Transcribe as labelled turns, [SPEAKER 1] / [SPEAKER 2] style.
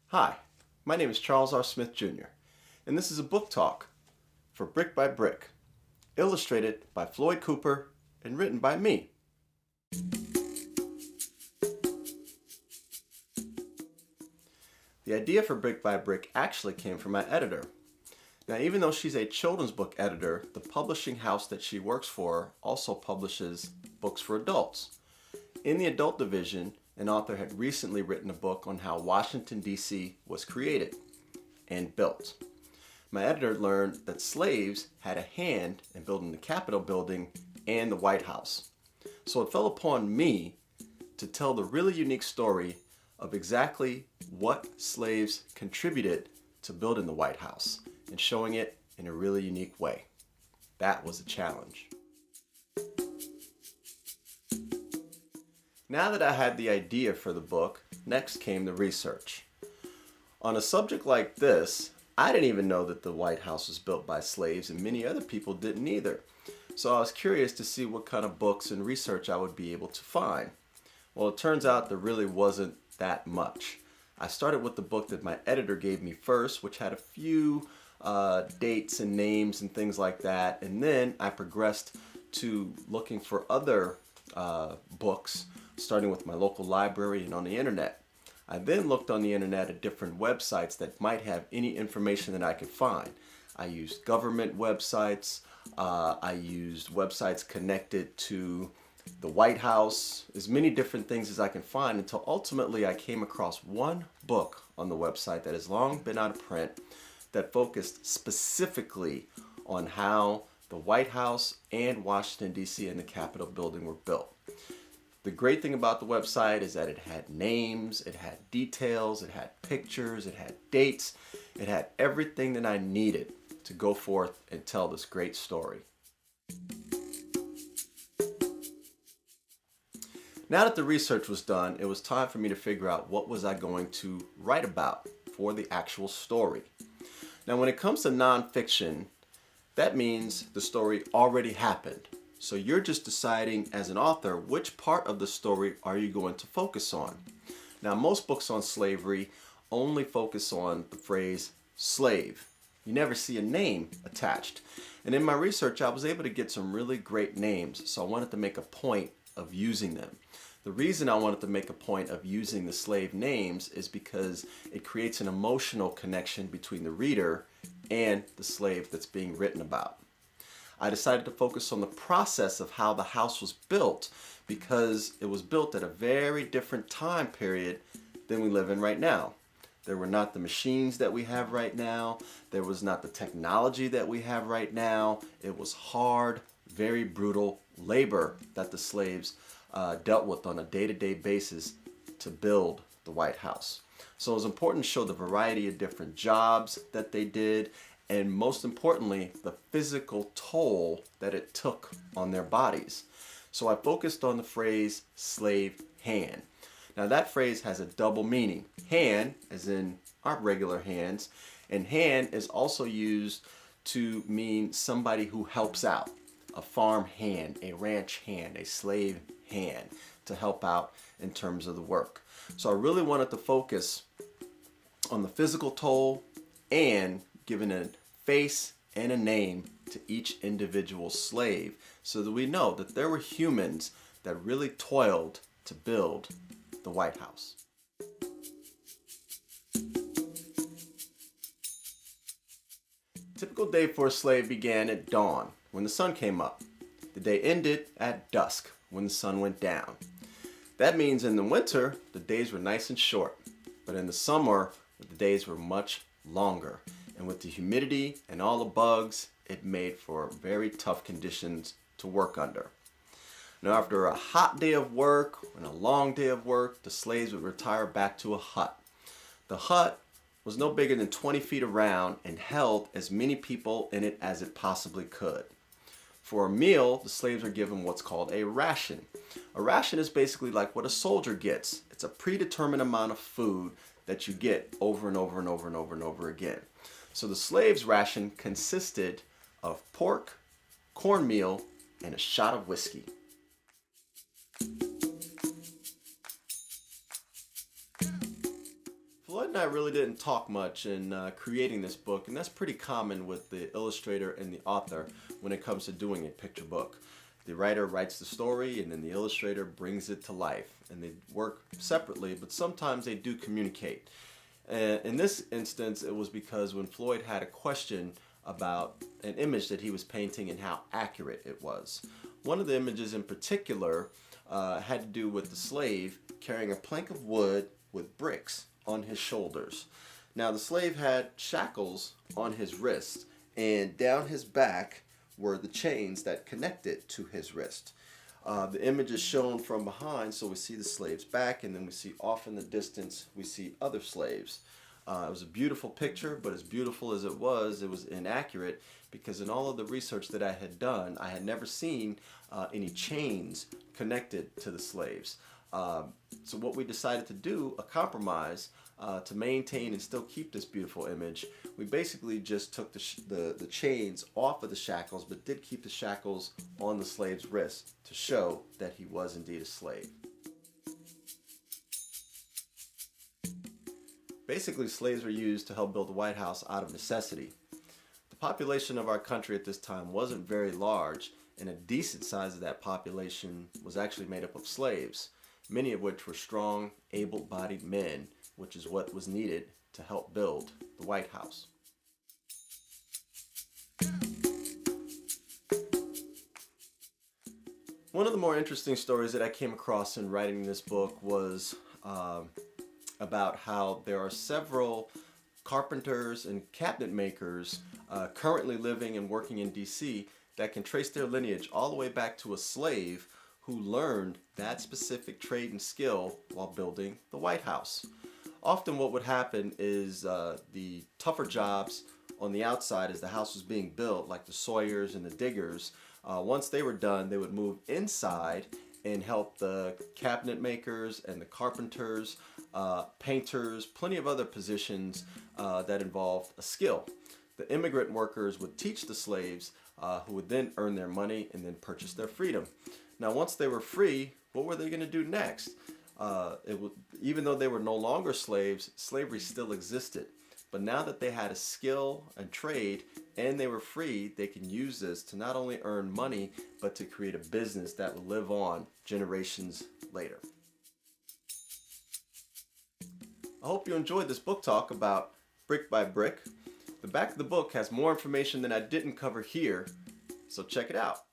[SPEAKER 1] Hi, my name is Charles R. Smith Jr., and this is a book talk for Brick by Brick, illustrated by Floyd Cooper and written by me. The idea for Brick by Brick actually came from my editor. Now, even though she's a children's book editor, the publishing house that she works for also publishes books for adults. In the adult division, an author had recently written a book on how Washington, D.C. was created and built. My editor learned that slaves had a hand in building the Capitol building and the White House. So it fell upon me to tell the really unique story of exactly what slaves contributed to building the White House and showing it in a really unique way. That was a challenge. Now that I had the idea for the book, next came the research. On a subject like this, I didn't even know that the White House was built by slaves, and many other people didn't either. So I was curious to see what kind of books and research I would be able to find. Well, it turns out there really wasn't that much. I started with the book that my editor gave me first, which had a few dates and names and things like that, and then I progressed to looking for other books, starting with my local library and on the internet. I then looked on the internet at different websites that might have any information that I could find. I used government websites, I used websites connected to the White House, as many different things as I can find, until ultimately I came across one book on the website that has long been out of print that focused specifically on how the White House and Washington, D.C. and the Capitol building were built. The great thing about the website is that it had names, it had details, it had pictures, it had dates, it had everything that I needed to go forth and tell this great story. Now that the research was done, it was time for me to figure out what was I going to write about for the actual story. Now, when it comes to nonfiction, that means the story already happened. So you're just deciding as an author which part of the story are you going to focus on. Now, most books on slavery only focus on the phrase slave. You never see a name attached. And in my research, I was able to get some really great names, so I wanted to make a point of using them. The reason I wanted to make a point of using the slave names is because it creates an emotional connection between the reader and the slave that's being written about. I decided to focus on the process of how the house was built because it was built at a very different time period than we live in right now. There were not the machines that we have right now. There was not the technology that we have right now. It was hard, very brutal labor that the slaves dealt with on a day-to-day basis to build the White House. So it was important to show the variety of different jobs that they did, and most importantly, the physical toll that it took on their bodies. So I focused on the phrase slave hand. Now that phrase has a double meaning. Hand, as in our regular hands, and hand is also used to mean somebody who helps out. A farm hand, a ranch hand, a slave hand to help out in terms of the work. So I really wanted to focus on the physical toll and giving a face and a name to each individual slave so that we know that there were humans that really toiled to build the White House. Typical day for a slave began at dawn when the sun came up. The day ended at dusk when the sun went down. That means in the winter, the days were nice and short, but in the summer, the days were much longer. And with the humidity and all the bugs, it made for very tough conditions to work under. Now, after a hot day of work and a long day of work, the slaves would retire back to a hut. The hut was no bigger than 20 feet around and held as many people in it as it possibly could. For a meal, the slaves are given what's called a ration. A ration is basically like what a soldier gets. It's a predetermined amount of food that you get over and over and over and over and over again. So the slave's ration consisted of pork, cornmeal, and a shot of whiskey. Floyd and I I really didn't talk much in creating this book, and that's pretty common with the illustrator and the author when it comes to doing a picture book. The writer writes the story, and then the illustrator brings it to life. And they work separately, but sometimes they do communicate. And in this instance, it was because when Floyd had a question about an image that he was painting and how accurate it was. One of the images in particular had to do with the slave carrying a plank of wood with bricks on his shoulders. Now the slave had shackles on his wrists, and down his back were the chains that connected to his wrist. The image is shown from behind, so we see the slave's back, and then we see off in the distance we see other slaves. It was a beautiful picture, but as beautiful as it was inaccurate, because in all of the research that I had done, I had never seen any chains connected to the slaves. So what we decided to do, a compromise, to maintain and still keep this beautiful image, we basically just took the chains off of the shackles, but did keep the shackles on the slave's wrist to show that he was indeed a slave. Basically, slaves were used to help build the White House out of necessity. The population of our country at this time wasn't very large, and a decent size of that population was actually made up of slaves, many of which were strong, able-bodied men, which is what was needed to help build the White House. One of the more interesting stories that I came across in writing this book was about how there are several carpenters and cabinet makers currently living and working in DC that can trace their lineage all the way back to a slave who learned that specific trade and skill while building the White House. Often what would happen is the tougher jobs on the outside as the house was being built, like the sawyers and the diggers, once they were done, they would move inside and help the cabinet makers and the carpenters, painters, plenty of other positions that involved a skill. The immigrant workers would teach the slaves who would then earn their money and then purchase their freedom. Now once they were free, what were they going to do next? Even though they were no longer slaves, slavery still existed. But now that they had a skill and trade and they were free, they can use this to not only earn money, but to create a business that will live on generations later. I hope you enjoyed this book talk about Brick by Brick. The back of the book has more information than I didn't cover here, so check it out.